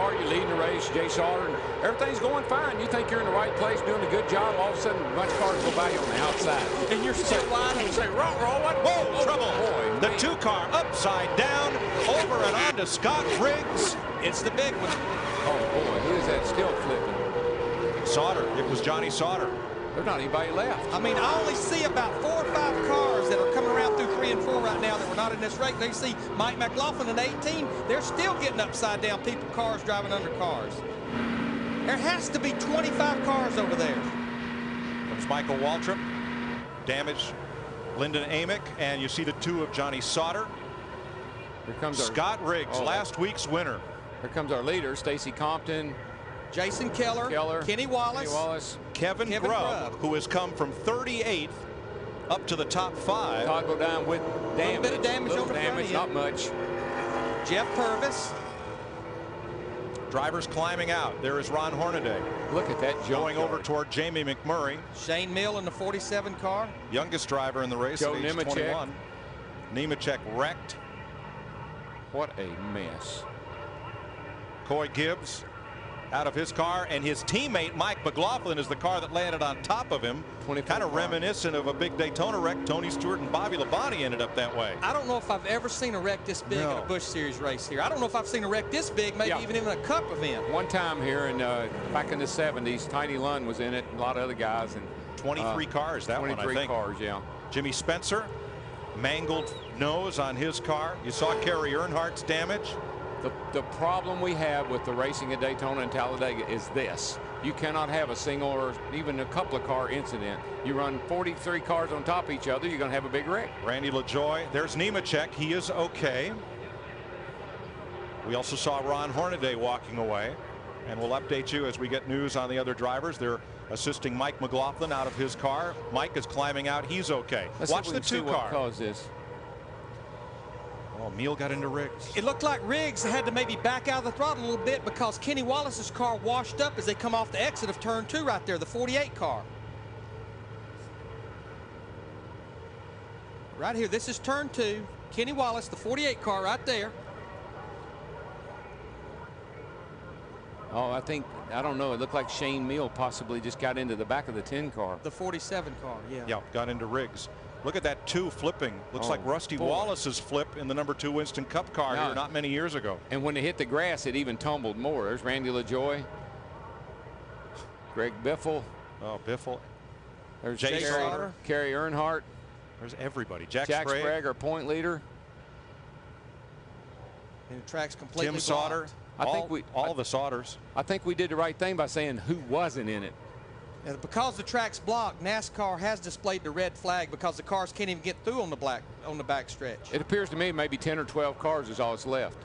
car, you're leading the race, Jay Sauter, and everything's going fine. You think you're in the right place, doing a good job. All of a sudden, a bunch of cars go by you on the outside. And you're still wide and say, roll, what? Whoa, trouble. Boy, the 2-car upside down, over and on to Scott Riggs. It's the big one. Oh, boy, who is that still flipping? Sauter. It was Johnny Sauter. There's not anybody left. I mean, I only see about 4 or 5 cars that are coming around through 3 and 4 right now that were not in this race. They see Mike McLaughlin in 18. They're still getting upside down people, cars driving under cars. There has to be 25 cars over there. Comes Michael Waltrip. Damage Lyndon Amick. And you see the 2 of Johnny Sauter. Here comes Scott Riggs, last week's winner. Here comes our leader, Stacy Compton. Jason Keller, Kenny Wallace, Kevin Grubb, who has come from 38th up to the top 5. Toggle down with damage. A little bit of damage on the front end. Not much. Jeff Purvis. Drivers climbing out. There is Ron Hornaday. Look at that going over toward Jamie McMurray. Shane Hmeil in the 47 car. Youngest driver in the race at age 21. Nemechek wrecked. What a mess. Coy Gibbs out of his car, and his teammate Mike McLaughlin is the car that landed on top of him. Kind of reminiscent of a big Daytona wreck. Tony Stewart and Bobby Labonte ended up that way. I don't know if I've ever seen a wreck this big in a Busch Series race here. I don't know if I've seen a wreck this big, maybe even in a Cup event. One time here, and back in the 70s, Tiny Lund was in it, and a lot of other guys. And 23 cars, that 23 one, I think. 23 cars, yeah. Jimmy Spencer, mangled nose on his car. You saw Kerry Earnhardt's damage. The problem we have with the racing at Daytona and Talladega is this. You cannot have a single or even a couple of car incident. You run 43 cars on top of each other, you're going to have a big wreck. Randy LaJoie. There's Nemechek. He is okay. We also saw Ron Hornaday walking away. And we'll update you as we get news on the other drivers. They're assisting Mike McLaughlin out of his car. Mike is climbing out. He's okay. Watch the 2 car. What caused this? Oh, Hmeil got into Riggs. It looked like Riggs had to maybe back out of the throttle a little bit because Kenny Wallace's car washed up as they come off the exit of turn 2 right there, the 48 car. Right here, this is turn 2. Kenny Wallace, the 48 car right there. Oh, I don't know. It looked like Shane Hmeil possibly just got into the back of the 10 car. The 47 car, yeah. Yeah, got into Riggs. Look at that 2 flipping. Looks like Rusty Wallace's flip in the number 2 Winston Cup car here not many years ago. And when it hit the grass, it even tumbled more. There's Randy LaJoie. Greg Biffle. Oh, Biffle. There's Jay Sauter. Kerry Earnhardt. There's everybody. Jack Sprague, our point leader. And the track's completely Tim Sauter. blocked. All the Sauters. I think we did the right thing by saying who wasn't in it. And because the track's blocked, NASCAR has displayed the red flag because the cars can't even get through on the backstretch. It appears to me maybe 10 or 12 cars is all that's left.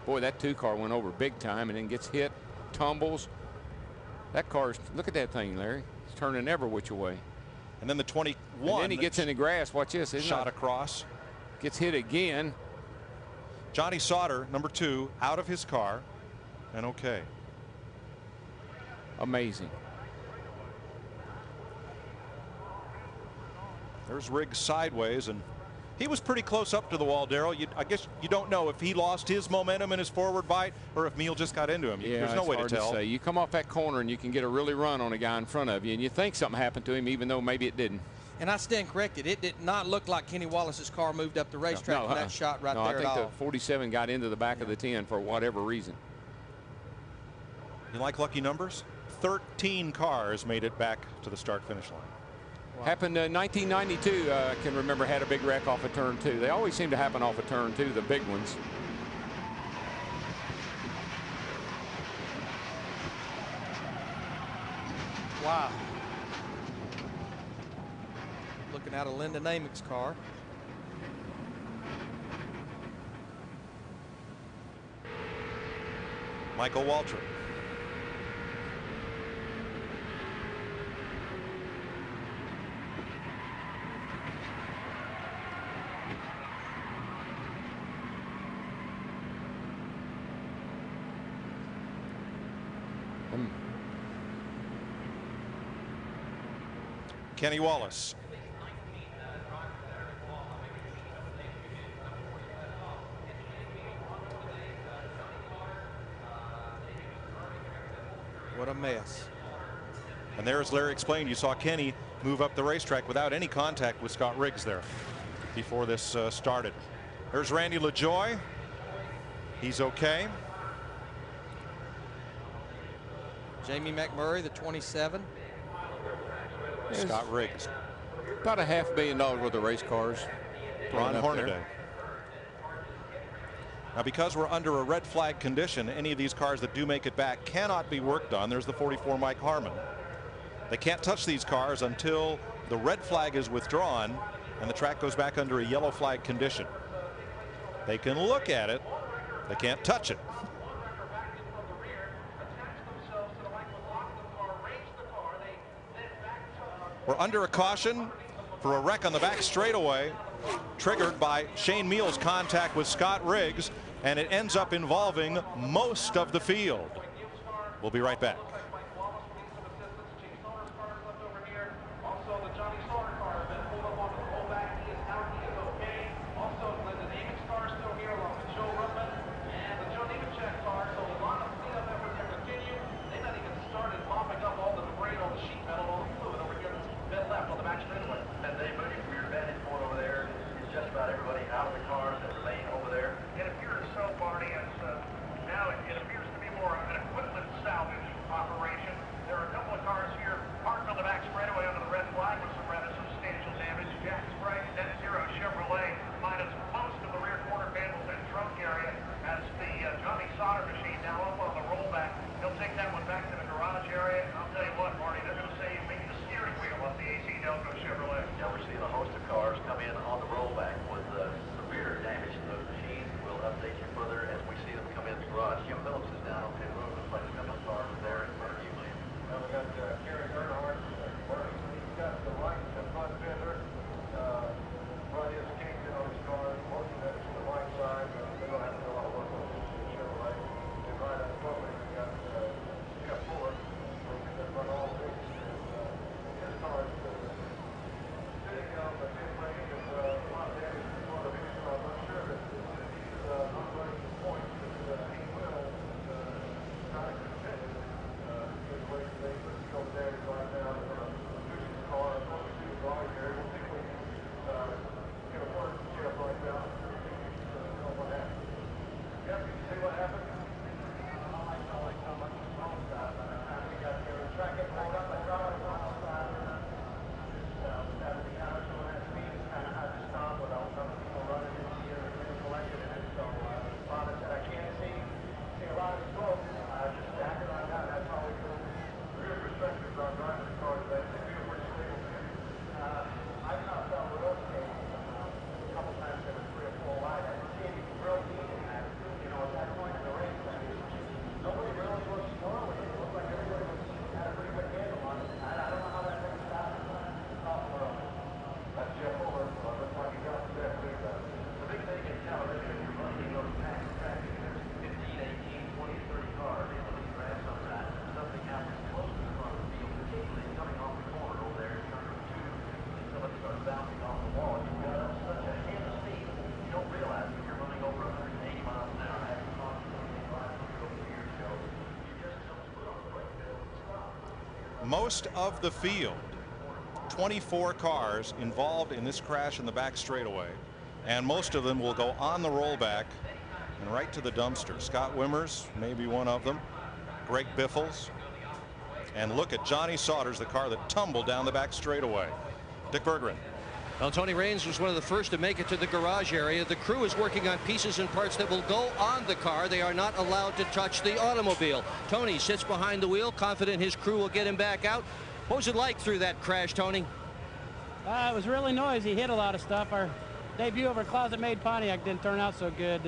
Boy, that 2 car went over big time and then gets hit, tumbles. That car's, look at that thing, Larry. It's turning every which way. And then the 21. And then he gets in the grass. Watch this. Shot across. Gets hit again. Johnny Sauter, number 2, out of his car and okay. Amazing. There's Riggs sideways, and he was pretty close up to the wall, Darrell. I guess you don't know if he lost his momentum in his forward bite or if Hmeil just got into him. Yeah, there's no way to tell. Say. You come off that corner and you can get a really run on a guy in front of you, and you think something happened to him, even though maybe it didn't. And I stand corrected. It did not look like Kenny Wallace's car moved up the racetrack from that shot right there at all. I think the 47 got into the back of the 10 for whatever reason. You like lucky numbers? 13 cars made it back to the start-finish line. Wow. Happened in 1992. I can remember had a big wreck off of turn 2. They always seem to happen off of turn 2, the big ones. Wow. Looking out of Lyndon Amick's car. Michael Waltrip. Kenny Wallace. mess. And there, as Larry explained, you saw Kenny move up the racetrack without any contact with Scott Riggs there before this started. There's Randy LaJoie. He's okay. Jamie McMurray, the 27. Scott Riggs. About a $500 million worth of race cars. Ron Hornaday. Now, because we're under a red flag condition, any of these cars that do make it back cannot be worked on. There's the 44 Mike Harmon. They can't touch these cars until the red flag is withdrawn and the track goes back under a yellow flag condition. They can look at it. They can't touch it. We're under a caution for a wreck on the back straightaway, triggered by Shane Hmeil's contact with Scott Riggs, and it ends up involving most of the field. We'll be right back. Most of the field, 24 cars involved in this crash in the back straightaway, and most of them will go on the rollback and right to the dumpster. Scott Wimmers, maybe one of them, Greg Biffles, and look at Johnny Sauter's, the car that tumbled down the back straightaway. Dick Berggren. Well, Tony Raines was one of the first to make it to the garage area. The crew is working on pieces and parts that will go on the car. They are not allowed to touch the automobile. Tony sits behind the wheel, confident his crew will get him back out. What was it like through that crash, Tony? It was really noisy. Hit a lot of stuff. Our debut of our closet-made Pontiac didn't turn out so good.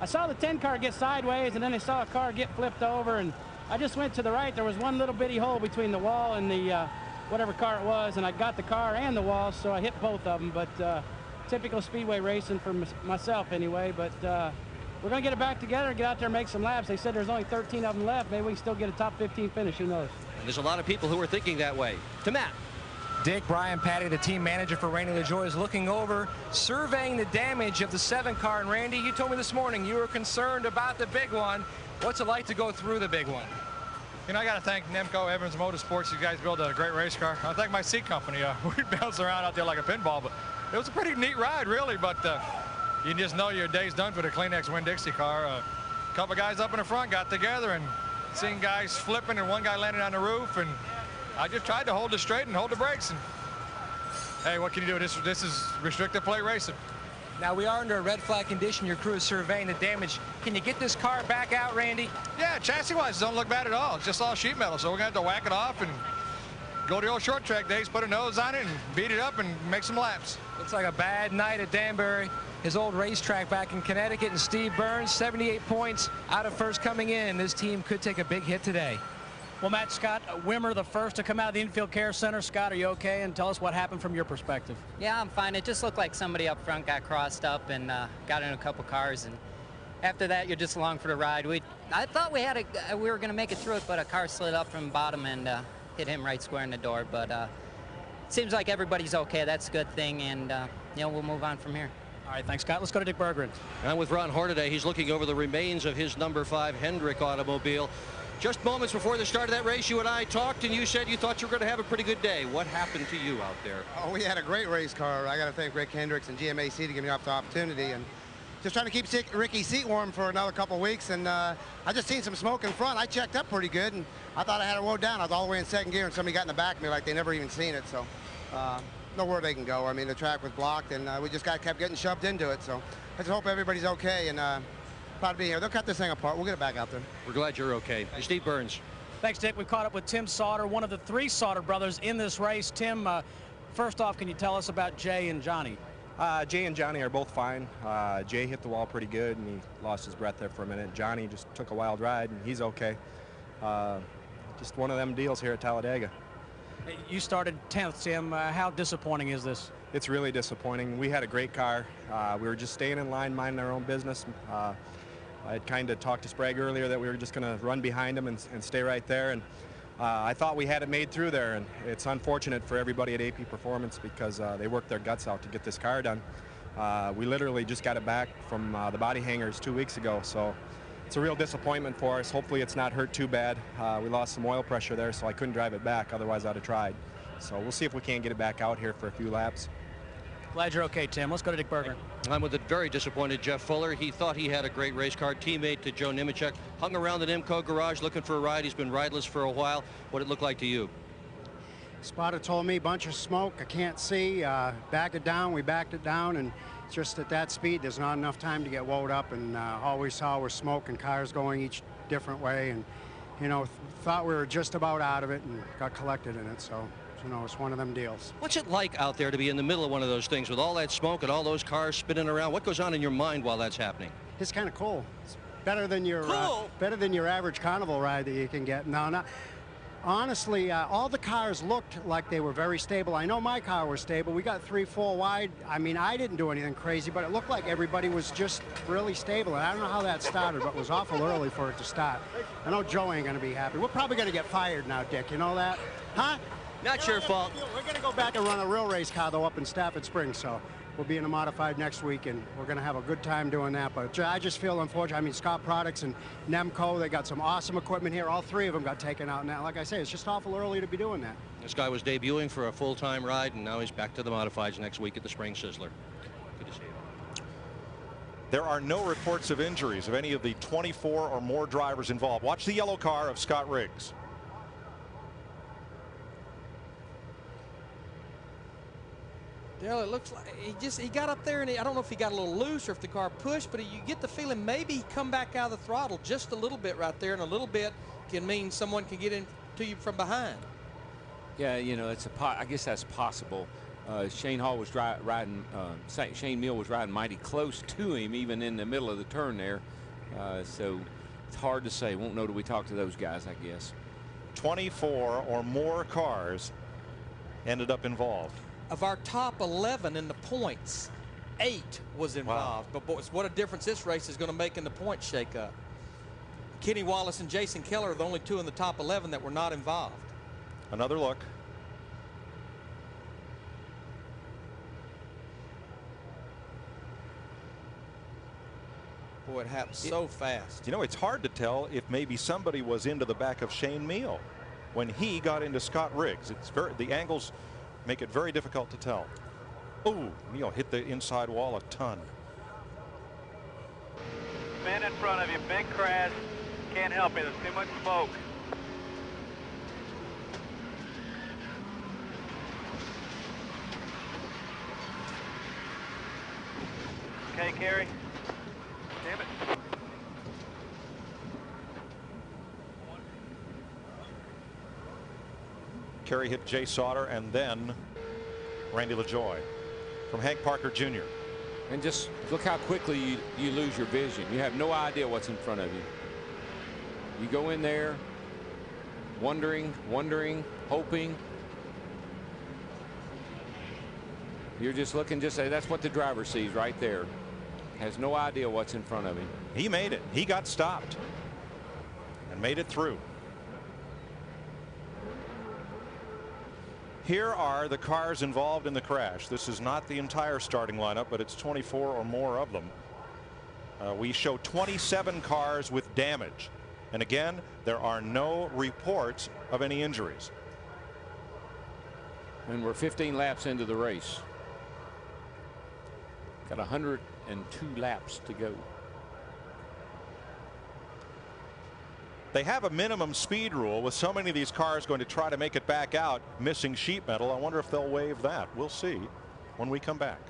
I saw the 10 car get sideways, and then I saw a car get flipped over, and I just went to the right. There was one little bitty hole between the wall and the whatever car it was, and I got the car and the wall, so I hit both of them. But typical speedway racing for myself anyway. But we're going to get it back together and get out there and make some laps. They said there's only 13 of them left. Maybe we can still get a top 15 finish. Who knows? And there's a lot of people who are thinking that way. To Matt. Dick, Brian Patty, the team manager for Randy LaJoie, is looking over, surveying the damage of the 7 car. And Randy, you told me this morning you were concerned about the big one. What's it like to go through the big one? You know, I got to thank Nemco Evans Motorsports. You guys built a great race car. I thank my seat company. We bounced around out there like a pinball, but it was a pretty neat ride, really. But you just know your day's done for the Kleenex Winn-Dixie car. A couple guys up in the front got together and seen guys flipping, and one guy landed on the roof. And I just tried to hold it straight and hold the brakes. And hey, what can you do? This is restricted plate racing. Now, we are under a red flag condition. Your crew is surveying the damage. Can you get this car back out, Randy? Yeah, chassis-wise, it don't look bad at all. It's just all sheet metal, so we're going to have to whack it off and go to the old short track days, put a nose on it, and beat it up and make some laps. Looks like a bad night at Danbury, his old racetrack back in Connecticut. And Steve Burns, 78 points out of first coming in. This team could take a big hit today. Well, Matt, Scott Wimmer, the first to come out of the infield care center. Scott, are you okay? And tell us what happened from your perspective. Yeah, I'm fine. It just looked like somebody up front got crossed up and got in a couple cars. And after that, you're just along for the ride. I thought we were going to make it through it, but a car slid up from the bottom and hit him right square in the door. But it seems like everybody's okay. That's a good thing. And, you know, we'll move on from here. All right, thanks, Scott. Let's go to Dick Berggren. I'm with Ron Hornaday. He's looking over the remains of his number 5 Hendrick automobile. Just moments before the start of that race, you and I talked, and you said you thought you were going to have a pretty good day. What happened to you out there? Oh, we had a great race car. I got to thank Rick Hendricks and GMAC to give me the opportunity. And just trying to keep Ricky's seat warm for another couple weeks. And I just seen some smoke in front. I checked up pretty good, and I thought I had it rode down. I was all the way in second gear, and somebody got in the back of me like they never even seen it. So nowhere they can go. I mean, the track was blocked, and we just kept getting shoved into it. So I just hope everybody's okay. And proud to be here. They'll cut this thing apart. We'll get it back out there. We're glad you're okay. Steve Burns. Thanks, Dick. We've caught up with Tim Sauter, one of the 3 Sauter brothers in this race. Tim, first off, can you tell us about Jay and Johnny? Jay and Johnny are both fine. Jay hit the wall pretty good, and he lost his breath there for a minute. Johnny just took a wild ride, and he's okay. Just one of them deals here at Talladega. You started 10th, Tim. How disappointing is this? It's really disappointing. We had a great car. We were just staying in line, minding our own business. I had kind of talked to Sprague earlier that we were just going to run behind him and stay right there. And I thought we had it made through there. And it's unfortunate for everybody at AP Performance because they worked their guts out to get this car done. We literally just got it back from the body hangers 2 weeks ago. So it's a real disappointment for us. Hopefully it's not hurt too bad. We lost some oil pressure there, so I couldn't drive it back. Otherwise, I'd have tried. So we'll see if we can't get it back out here for a few laps. Glad you're okay, Tim. Let's go to Dick Berggren. I'm with a very disappointed Jeff Fuller. He thought he had a great race car. Teammate to Joe Nemechek. Hung around the Nemco garage looking for a ride. He's been rideless for a while. What did it look like to you? Spotter told me bunch of smoke. I can't see. Back it down. We backed it down, and just at that speed, there's not enough time to get wound up. And all we saw was smoke and cars going each different way. And you know, thought we were just about out of it and got collected in it. So. You know, it's one of them deals. What's it like out there to be in the middle of one of those things with all that smoke and all those cars spinning around? What goes on in your mind while that's happening? It's kind of cool. It's better than your average carnival ride that you can get. No, not honestly. All the cars looked like they were very stable. I know my car was stable. We got 3-4 wide. I mean, I didn't do anything crazy, but it looked like everybody was just really stable. And I don't know how that started, but it was awful early for it to start. I know Joe ain't going to be happy. We're probably going to get fired now, Dick. You know that? Huh? Not your fault. We're going to go back and run a real race car, though, up in Stafford Springs. So we'll be in a modified next week, and we're going to have a good time doing that. But I just feel unfortunate. I mean, Scott Products and Nemco, they got some awesome equipment here. All 3 of them got taken out now. Like I say, it's just awful early to be doing that. This guy was debuting for a full-time ride, and now he's back to the modifieds next week at the Spring Sizzler. Good to see you. There are no reports of injuries of any of the 24 or more drivers involved. Watch the yellow car of Scott Riggs. Dale, it looks like he got up there, and I don't know if he got a little loose or if the car pushed, but you get the feeling maybe he come back out of the throttle just a little bit right there, and a little bit can mean someone can get into you from behind. Yeah, you know, I guess that's possible. Shane Hall was riding. Shane Hmeil was riding mighty close to him, even in the middle of the turn there. So it's hard to say. Won't know till we talk to those guys, I guess. 24 or more cars ended up involved. Of our top 11 in the points, 8 was involved. Wow. But boys, what a difference this race is going to make in the points shake-up. Kenny Wallace and Jason Keller are the only 2 in the top 11 that were not involved. Another look. Boy, it happened so fast. You know, it's hard to tell if maybe somebody was into the back of Shane Hmeil when he got into Scott Riggs. The angles make it very difficult to tell. Oh, Hmeil hit the inside wall a ton. Man in front of you, big crash. Can't help it. There's too much smoke. Okay, Kerry. Damn it. Kerry hit Jay Sauter and then Randy LaJoie from Hank Parker Jr. And just look how quickly you lose your vision. You have no idea what's in front of you. You go in there wondering, hoping. You're just looking, that's what the driver sees right there. Has no idea what's in front of him. He made it. He got stopped and made it through. Here are the cars involved in the crash. This is not the entire starting lineup, but it's 24 or more of them. We show 27 cars with damage. And again, there are no reports of any injuries. And we're 15 laps into the race. Got 102 laps to go. They have a minimum speed rule with so many of these cars going to try to make it back out missing sheet metal. I wonder if they'll waive that. We'll see when we come back.